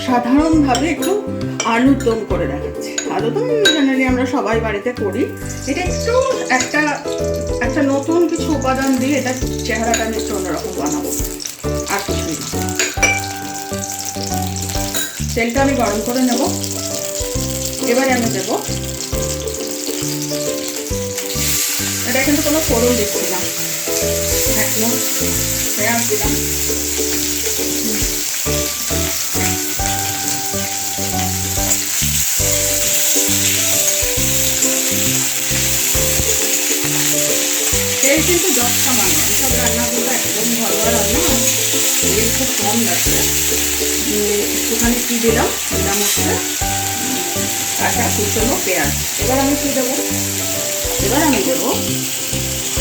সাধারণভাবে একটু আলুর দম করে দেখাচ্ছি। আলুর দম জেনারেলি আমরা সবাই বাড়িতে করি। এটা একটু একটা নতুন কিছু উপাদান দিয়ে এটা চেহারাটা আমি একটু অন্যরকম বানাবো, আর কিছুই না। তেলটা আমি গরম করে নেব। এবারে আমি দেব, এটা কিন্তু কোনো ফোড়ন দিচ্ছি না, একদম পেঁয়াজ দিলাম, তেল কিন্তু 10 সামান্য। এইসব রান্নাগুলো একদম ঘরোয়া রান্না, তেল খুব কম লাগছে। একটুখানি কি দিলাম হচ্ছে কাঁচা কুচনো পেঁয়াজ। এবার আমি কি দেবো, এবার আমি দেবো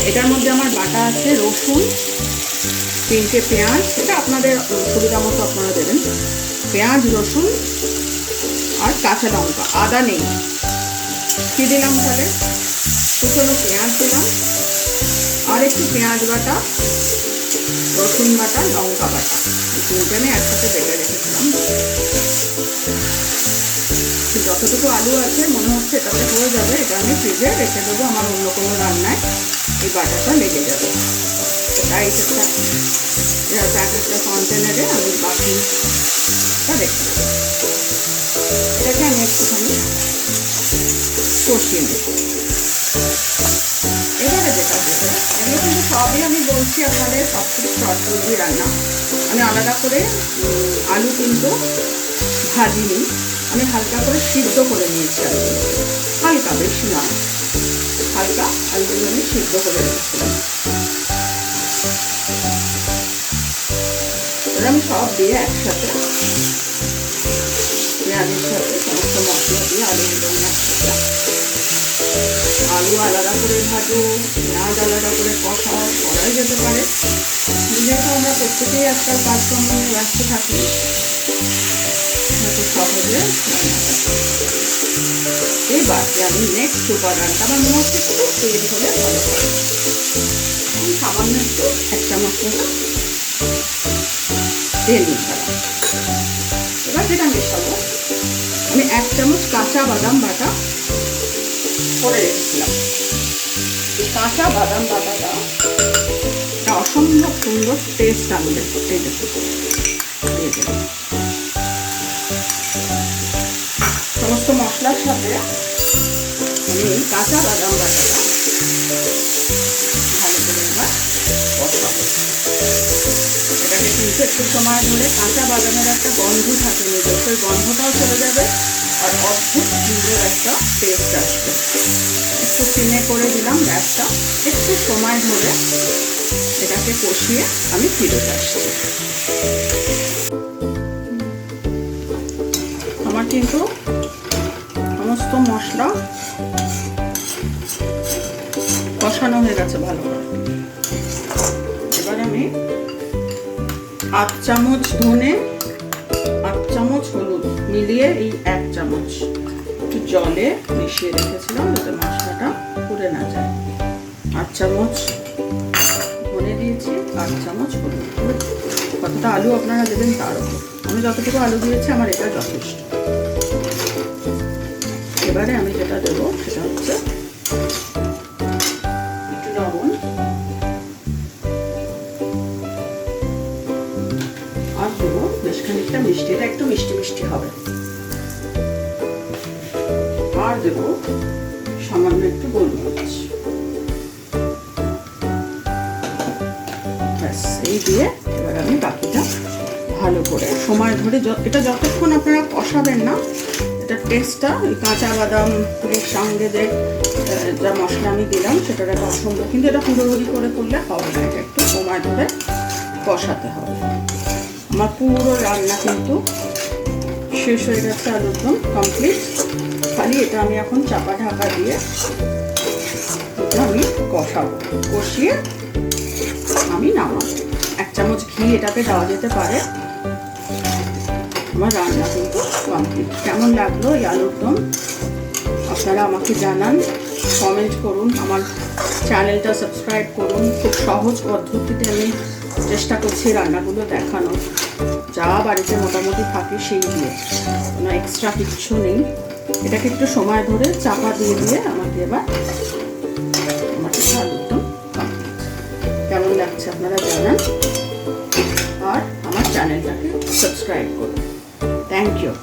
এটার মধ্যে আমার বাটা আছে রসুন, 3টে পেঁয়াজ, এটা আপনাদের সুবিধা মতো আপনারা দেবেন, পেঁয়াজ রসুন আর কাঁচা লঙ্কা, আদা নেই। কি দিলাম তাহলে, কুচনো পেঁয়াজ দিলাম, আর একটু পেঁয়াজ বাটা, রসুন বাটা, লঙ্কা বাটা, এই তিনটে আমি একসাথে বেটে রেখেছিলাম। যতটুকু আলু আছে মনে হচ্ছে এটাতে হয়ে যাবে, এটা আমি ফ্রিজে রেখে দেবো, আমার অন্য কোনো রান্নায় এই বাটাটা লেগে যাবে। তাই একটা কন্টেনারে আমি বাকিটা রেখে দেবো। এটাকে আমি একটুখানি কষিয়ে নেব। এবারে যেটা দেবো, এগুলো কিন্তু সবই আমি বলছি আপনাদের সব কিছু শর্ট সবজি রান্না। আমি আলাদা করে আলু কিন্তু ভাজিনি, আমি হালকা করে সিদ্ধ করে নিয়েছি আলুগুলো, হালকা, বেশি না, হালকা আলুগুলো আমি সিদ্ধ করে রেখেছিলাম। এবার আমি সব দিয়ে একসাথে পেঁয়াজের সাথে সমস্ত মশলা দিয়ে আলুগুলো একসাথে, আলু আলাদা করে ভাজো, পেঁয়াজ আলাদা করে কষাও, করাই যেতে পারে। যেহেতু আমরা প্রত্যেকেই আজকাল কাজকর্ম নিয়ে ব্যস্ত থাকি, সহজে এবার আমি নেক্সট উপাদানটা আমার মনে হচ্ছে একটু তেল হলে ভালো হয়। সামান্য একটু 1 চামচ মতো তেল মিশালাম। এবার যেটা মেশাবো, আমি 1 চামচ কাঁচা বাদাম বাটা করে রেখেছিলাম। এই কাঁচা বাদাম বাটাটা অসম্ভব সুন্দর টেস্ট আনবে। এই দেখুন, দিয়ে দিলাম সমস্ত মশলার সাথে আমি কাঁচা বাদাম বাটাটা ভালো করে এবার কষাবো। এটাকে কিন্তু একটু সময় ধরে, কাঁচা বাদামের একটা গন্ধ থাকে নিজস্ব, ওই গন্ধটাও চলে যাবে, আর অদ্ভুত সুন্দর একটা টেস্ট আসবে। একটু সিমে করে দিলাম গ্যাসটা, একটু সময় ধরে এটাকে কষিয়ে আমি ফিরত আসছি। আমার কিন্তু সমস্ত মশলা কষানো হয়ে গেছে ভালো করে। এবার আমি 8 চামচ ধনে, 8 চামচ হলুদ মিলিয়ে এই 1 চামচ একটু জলে মিশিয়ে রেখেছিলাম যাতে মশলাটা পুড়ে না যায়। 8 চামচ ধনে দিয়েছি, 8 চামচ হলুদ। কতটা আলু আপনারা দেবেন তার উপর, আমি যতটুকু আলু দিয়েছি আমার এটা যথেষ্ট। এবারে আমি যেটা দেবো সেটা হচ্ছে একটু লবণ আর দেবো বেশ খানিকটা মিষ্টি, এটা একটু মিষ্টি মিষ্টি হবে। আর দেবো সামান্য একটু গোলমরিচ। ব্যাস, এই দিয়ে এবার আমি বাকিটা ভালো করে সময় ধরে, এটা যতক্ষণ আপনারা কষাবেন না, এটা টেস্টটা ওই কাঁচা বাদামের সঙ্গে যে যা মশলা আমি দিলাম সেটার একটা অসম্ভব, কিন্তু এটা হুড়োহুড়ি করে করলে হবে না, এটা একটু সময় ধরে কষাতে হবে। আমার পুরো রান্না কিন্তু শেষ হয়ে গেছে, আলুর দম কমপ্লিট। খালি এটা আমি এখন চাপা ঢাকা দিয়ে আমি কষাবো, কষিয়ে আমি নামাবো। 1 চামচ ঘি এটাকে দেওয়া যেতে পারে। আমার রান্না কিন্তু কমপ্লিট। কেমন লাগলো এই আলুর দম আপনারা আমাকে জানান, কমেন্ট করুন, আমার চ্যানেলটা সাবস্ক্রাইব করুন। খুব সহজ পদ্ধতিতে আমি চেষ্টা করছি রান্নাগুলো দেখানোর। যা বাড়িতে মোটামুটি থাকে সেই দিয়ে, কোনো এক্সট্রা কিচ্ছু নেই। এটাকে একটু সময় ধরে চাপা দিয়ে দিয়ে আমাকে এবার আমার আলুর দম কমপ্লিট। কেমন লাগছে আপনারা জানান, আর আমার চ্যানেলটাকে সাবস্ক্রাইব করুন। Thank you.